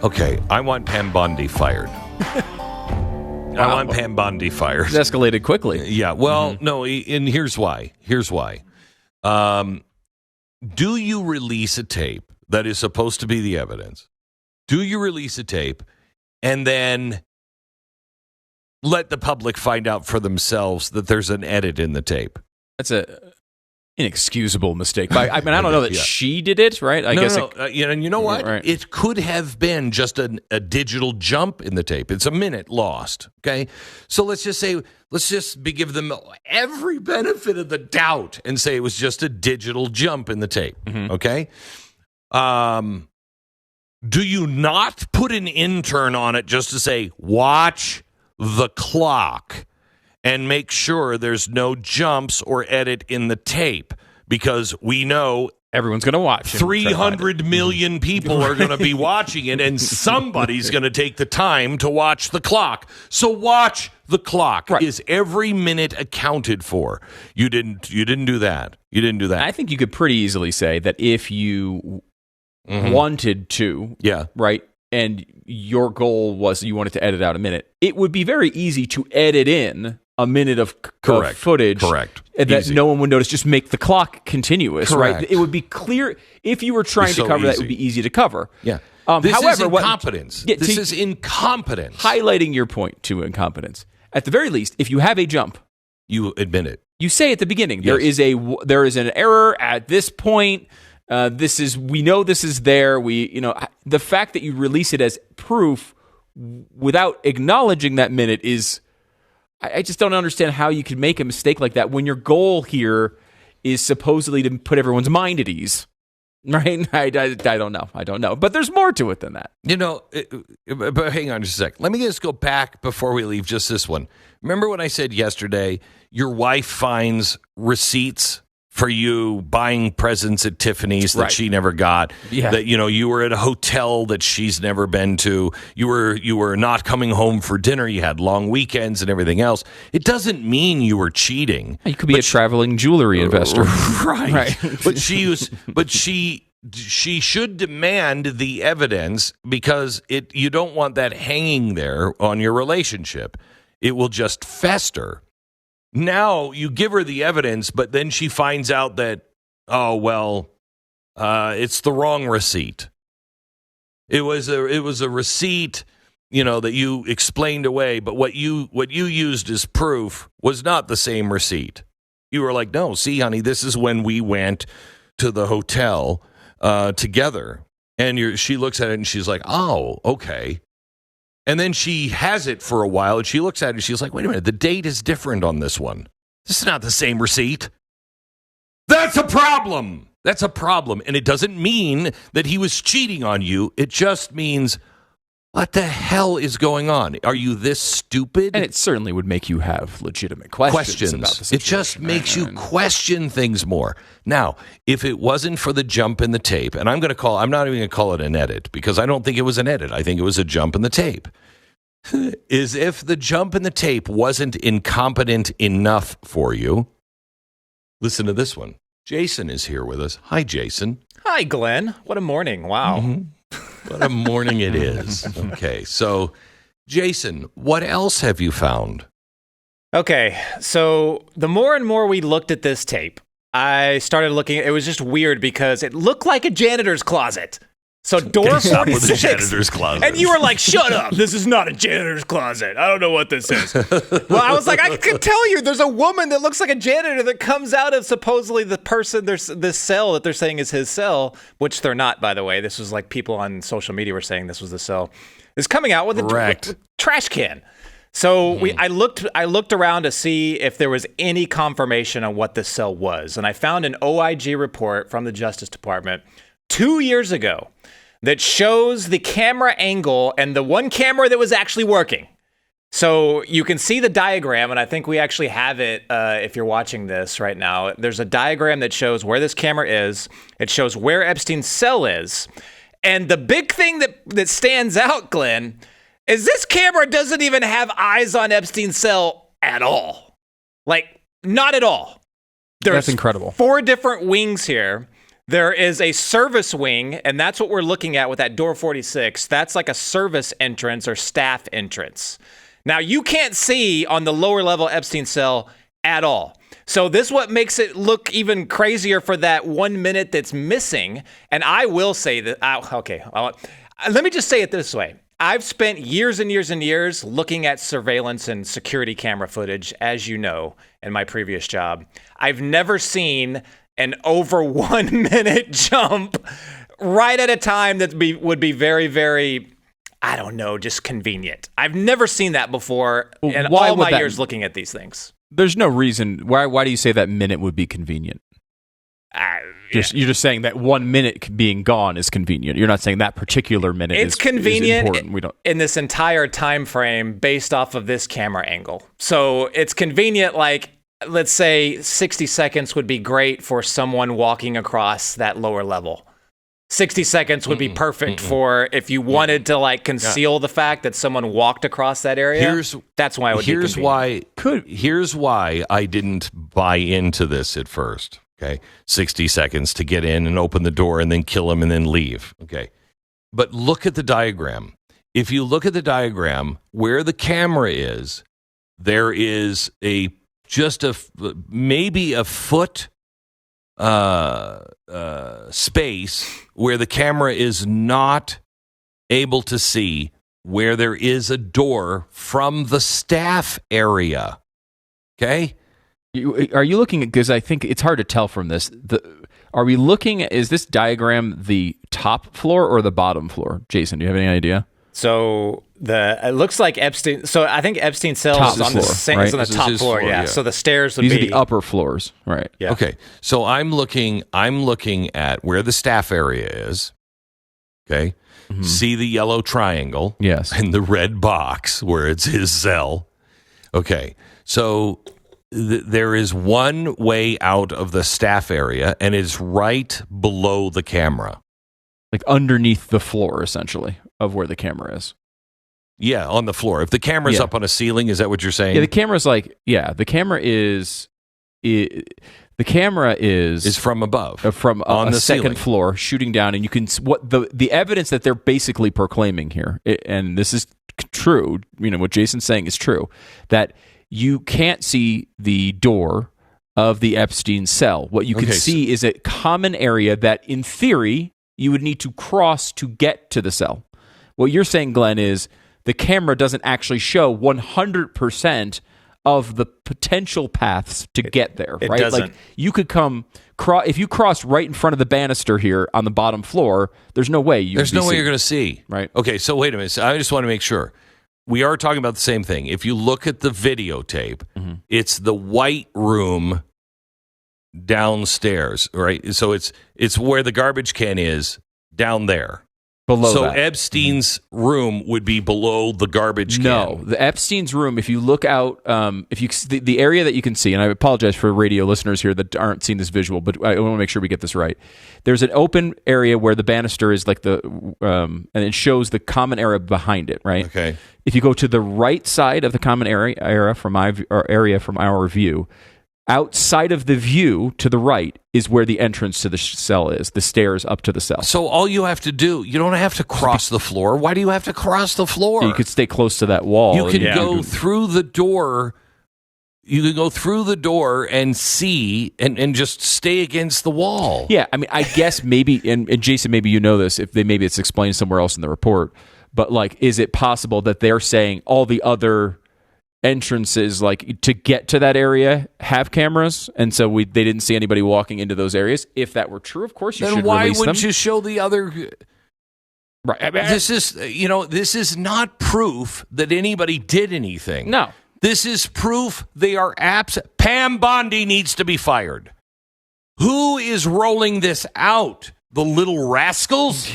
Okay, I want Pam Bondi fired. I want Pam Bondi fired. It's escalated quickly. Yeah, well, no, and here's why. Do you release a tape that is supposed to be the evidence? Do you release a tape and then let the public find out for themselves that there's an edit in the tape? That's a inexcusable mistake. I mean, I don't know that she did it, right? And you know what? Right. It could have been just a digital jump in the tape. It's a minute lost, okay? So let's just give them every benefit of the doubt and say it was just a digital jump in the tape, okay? Do you not put an intern on it just to say, watch the clock and make sure there's no jumps or edit in the tape? Because we know everyone's going to watch. 300 million people are going to be watching it, and somebody's going to take the time to watch the clock. So watch the clock. Right. Is every minute accounted for? You didn't do that. You didn't do that. I think you could pretty easily say that if you wanted to, right, and your goal was you wanted to edit out a minute, it would be very easy to edit in a minute of footage. Correct. That easy. No one would notice. Just make the clock continuous, Correct. right? It would be clear. If you were trying to cover that, it would be easy to cover. Yeah. However, is incompetence. This is incompetence. Highlighting your point to incompetence. At the very least, if you have a jump, you admit it. You say at the beginning, yes. there is an error at this point. We know this is there. The fact that you release it as proof without acknowledging that minute is, I just don't understand how you could make a mistake like that when your goal here is supposedly to put everyone's mind at ease. Right? I don't know. But there's more to it than that. But hang on just a sec. Let me just go back before we leave just this one. Remember when I said yesterday, your wife finds receipts for you buying presents at Tiffany's that she never got, that, you were at a hotel that she's never been to, you were not coming home for dinner, you had long weekends and everything else. It doesn't mean you were cheating. You could be a traveling jewelry investor. Right. But she should demand the evidence because you don't want that hanging there on your relationship. It will just fester. Now you give her the evidence, but then she finds out that, it's the wrong receipt. It was a receipt, that you explained away, but what you used as proof was not the same receipt. You were like, no, see, honey, this is when we went to the hotel together. And she looks at it and she's like, oh, okay. And then she has it for a while, and she looks at it, and she's like, wait a minute, the date is different on this one. This is not the same receipt. That's a problem. And it doesn't mean that he was cheating on you. It just means, what the hell is going on? Are you this stupid? And it certainly would make you have legitimate questions about the situation. It just makes you question things more. Now, if it wasn't for the jump in the tape, and I'm not even going to call it an edit, because I don't think it was an edit. I think it was a jump in the tape. Is if the jump in the tape wasn't incompetent enough for you, listen to this one. Jason is here with us. Hi, Jason. Hi, Glenn. What a morning. Wow. What a morning it is. Okay, so, Jason, what else have you found? Okay, so the more and more we looked at this tape, I started looking. It was just weird because it looked like a janitor's closet. So door 46. With the janitor's closet. And you were like, shut up. This is not a janitor's closet. I don't know what this is. Well, I was like, I can tell you there's a woman that looks like a janitor that comes out of supposedly the person, there's this cell that they're saying is his cell, which they're not, by the way. This was like people on social media were saying this was the cell. Is coming out with a trash can. So I looked around to see if there was any confirmation on what this cell was. And I found an OIG report from the Justice Department 2 years ago that shows the camera angle and the one camera that was actually working. So you can see the diagram, and I think we actually have it if you're watching this right now. There's a diagram that shows where this camera is. It shows where Epstein's cell is. And the big thing that stands out, Glenn, is this camera doesn't even have eyes on Epstein's cell at all. Like, not at all. That's incredible. 4 different wings here There is a service wing, and that's what we're looking at with that door 46. That's like a service entrance or staff entrance. Now, you can't see on the lower level Epstein cell at all. So this is what makes it look even crazier for that 1 minute that's missing. And I will say that, let me just say it this way. I've spent years and years and years looking at surveillance and security camera footage, as you know, in my previous job. I've never seen an over 1 minute jump right at a time that would be very, very, I don't know, just convenient. I've never seen that before in all my years looking at these things. There's no reason. Why do you say that minute would be convenient? You're just saying that 1 minute being gone is convenient. You're not saying that particular minute is convenient. Is important. In this entire time frame based off of this camera angle. So it's convenient, like, let's say 60 seconds would be great for someone walking across that lower level. 60 seconds would be perfect for if you wanted to like conceal the fact that someone walked across that area. That's why it would be convenient. Here's why I didn't buy into this at first. Okay, 60 seconds to get in and open the door and then kill him and then leave. Okay, but look at the diagram. If you look at the diagram where the camera is, there is maybe a foot space where the camera is not able to see where there is a door from the staff area. Okay? Are you looking at, because I think it's hard to tell from this, are we looking at, is this diagram the top floor or the bottom floor? Jason, do you have any idea? So it looks like Epstein. So I think Epstein's cell is on the top floor. Yeah. So the stairs would be these are the upper floors, right? Yeah. Okay. So I'm looking at where the staff area is. Okay. Mm-hmm. See the yellow triangle. Yes. And the red box where it's his cell. Okay. So there is one way out of the staff area, and it's right below the camera, like underneath the floor, essentially, of where the camera is. Yeah, on the floor. If the camera's up on a ceiling, is that what you're saying? Yeah, the camera is from above, from on the second floor, shooting down, and you can what the evidence that they're basically proclaiming here, and this is true. You know what Jason's saying is true, that you can't see the door of the Epstein cell. What you can see is a common area that, in theory, you would need to cross to get to the cell. What you're saying, Glenn, is the camera doesn't actually show 100% of the potential paths to get there, right? It doesn't. Like you could if you crossed right in front of the banister here on the bottom floor, there's no way you're going to see. Right. Okay, so wait a minute. So I just want to make sure. We are talking about the same thing. If you look at the videotape, it's the white room downstairs, right? So it's where the garbage can is down there. Below so that. Epstein's room would be below the garbage can. No, the Epstein's room, if you look out, if you the area that you can see, and I apologize for radio listeners here that aren't seeing this visual, but I want to make sure we get this right. There's an open area where the banister is like and it shows the common area behind it, right? Okay. If you go to the right side of the common area from our view, outside of the view to the right is where the entrance to the cell is, the stairs up to the cell. So all you have to do, you don't have to cross the floor. Why do you have to cross the floor? You could stay close to that wall. You can go through the door. You can go through the door and see and just stay against the wall. Yeah, I mean, I guess maybe, and Jason, maybe you know this, maybe it's explained somewhere else in the report, but like, is it possible that they're saying all the other entrances, like to get to that area, have cameras, and so they didn't see anybody walking into those areas? If that were true, of course you should release them. Then why wouldn't you show the other? Right. I mean, this is not proof that anybody did anything. No. This is proof they are absent. Pam Bondi needs to be fired. Who is rolling this out? The little rascals?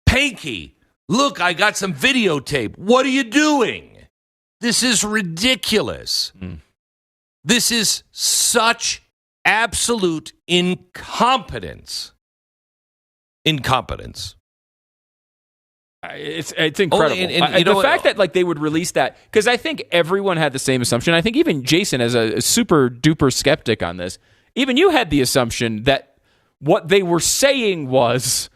Panky. Look, I got some videotape. What are you doing? This is ridiculous. This is such absolute incompetence. Incompetence. It's incredible. The fact that like they would release that, because I think everyone had the same assumption. I think even Jason, as a super duper skeptic on this, even you had the assumption that what they were saying was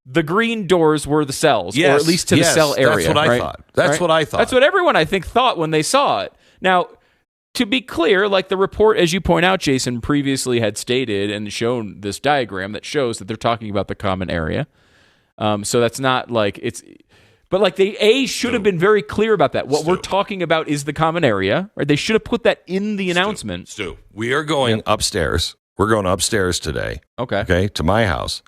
the green doors were the cells, or at least to the cell area. That's what I thought. That's what I thought. That's what everyone, I think, thought when they saw it. Now, to be clear, like the report, as you point out, Jason, previously had stated and shown this diagram that shows that they're talking about the common area. So that's not like it's... But like they should have been very clear about that. What we're talking about is the common area, right? They should have put that in the announcement. Stu, we are going upstairs. We're going upstairs today. Okay, to my house.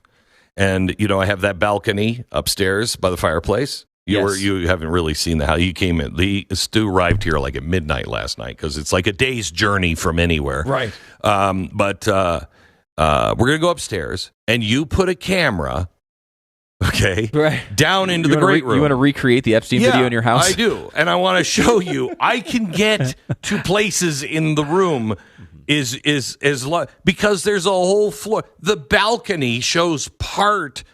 And, I have that balcony upstairs by the fireplace. You haven't really seen the house. You came in. Stu arrived here like at midnight last night because it's like a day's journey from anywhere. Right. But we're going to go upstairs, and you put a camera, down into the great room. You want to recreate the Epstein video in your house? I do. And I want to show you. I can get to places in the room because there's a whole floor. The balcony shows part,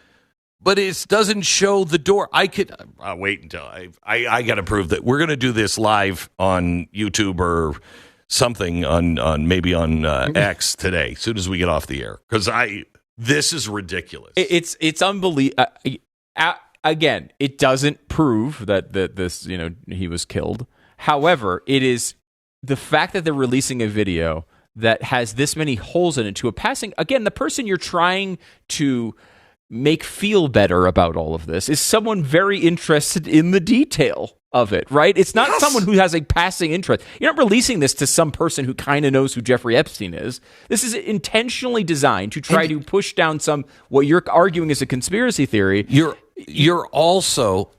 but it doesn't show the door. I'll wait until I got to prove that we're going to do this live on YouTube or something on maybe on X today, as soon as we get off the air, because this is ridiculous. It's unbelievable. Again, it doesn't prove that this he was killed. However, it is the fact that they're releasing a video that has this many holes in it to a passing. Again, the person you're trying to make feel better about all of this is someone very interested in the detail of it, right? It's not someone who has a passing interest. You're not releasing this to some person who kind of knows who Jeffrey Epstein is. This is intentionally designed to try to push down what you're arguing is a conspiracy theory. You're also,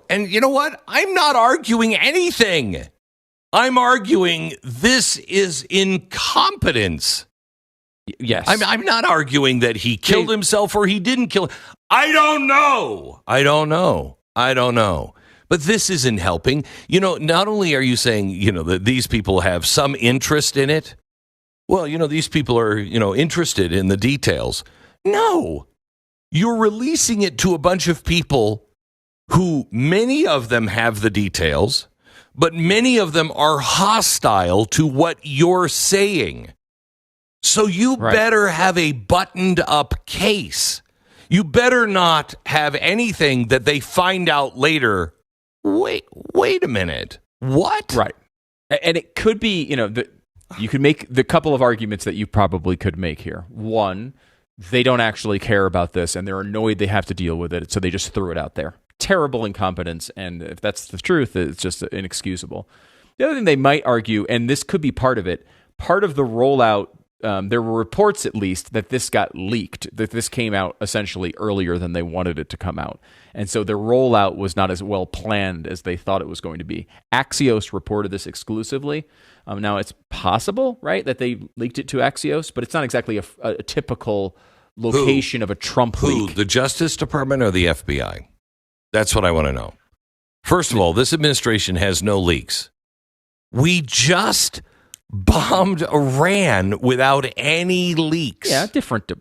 and you know what? I'm not arguing anything. I'm arguing this is incompetence. Yes. I'm not arguing that he killed himself or he didn't kill. I don't know. But this isn't helping. Not only are you saying, that these people have some interest in it. Well, these people are, interested in the details. No. You're releasing it to a bunch of people who many of them have the details, but many of them are hostile to what you're saying. So you better have a buttoned up case. You better not have anything that they find out later. Wait a minute. What? Right. And it could be, you could make the couple of arguments that you probably could make here. One, they don't actually care about this and they're annoyed they have to deal with it, so they just threw it out there. Terrible incompetence, and if that's the truth, it's just inexcusable. The other thing they might argue, and this could be part of it, part of the rollout, there were reports at least that this got leaked, that this came out essentially earlier than they wanted it to come out. And so their rollout was not as well planned as they thought it was going to be. Axios reported this exclusively. Now, it's possible, right, that they leaked it to Axios, but it's not exactly a typical location of a Trump leak. The Justice Department or the FBI? That's what I want to know. First of all, this administration has no leaks. We just bombed Iran without any leaks. Yeah, different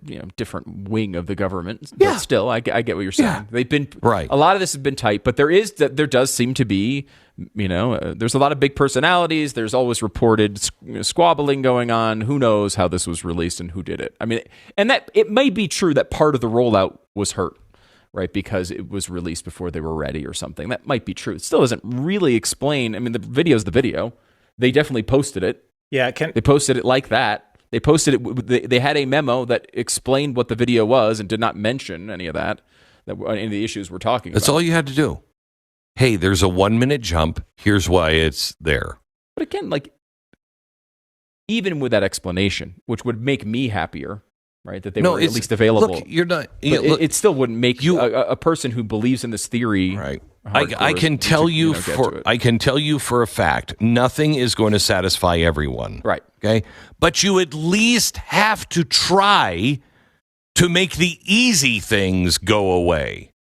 wing of the government. Yeah. But still, I get what you're saying. Yeah. They've been right. A lot of this has been tight, but there does seem to be, there's a lot of big personalities. There's always reported squabbling going on. Who knows how this was released and who did it? I mean, and that it may be true that part of the rollout was hurt, right, because it was released before they were ready or something. That might be true. It still doesn't really explain. I mean, the video's the video. They definitely posted it. Yeah, they posted it like that. They posted it. They had a memo that explained what the video was and did not mention any of that. Any of the issues we're talking about. That's all you had to do. Hey, there's a 1 minute jump. Here's why it's there. But again, even with that explanation, which would make me happier, right? That they were at least available. Look, you're not. It still wouldn't make you a person who believes in this theory. Right. I can tell you for a fact, nothing is going to satisfy everyone. Right. Okay. But you at least have to try to make the easy things go away.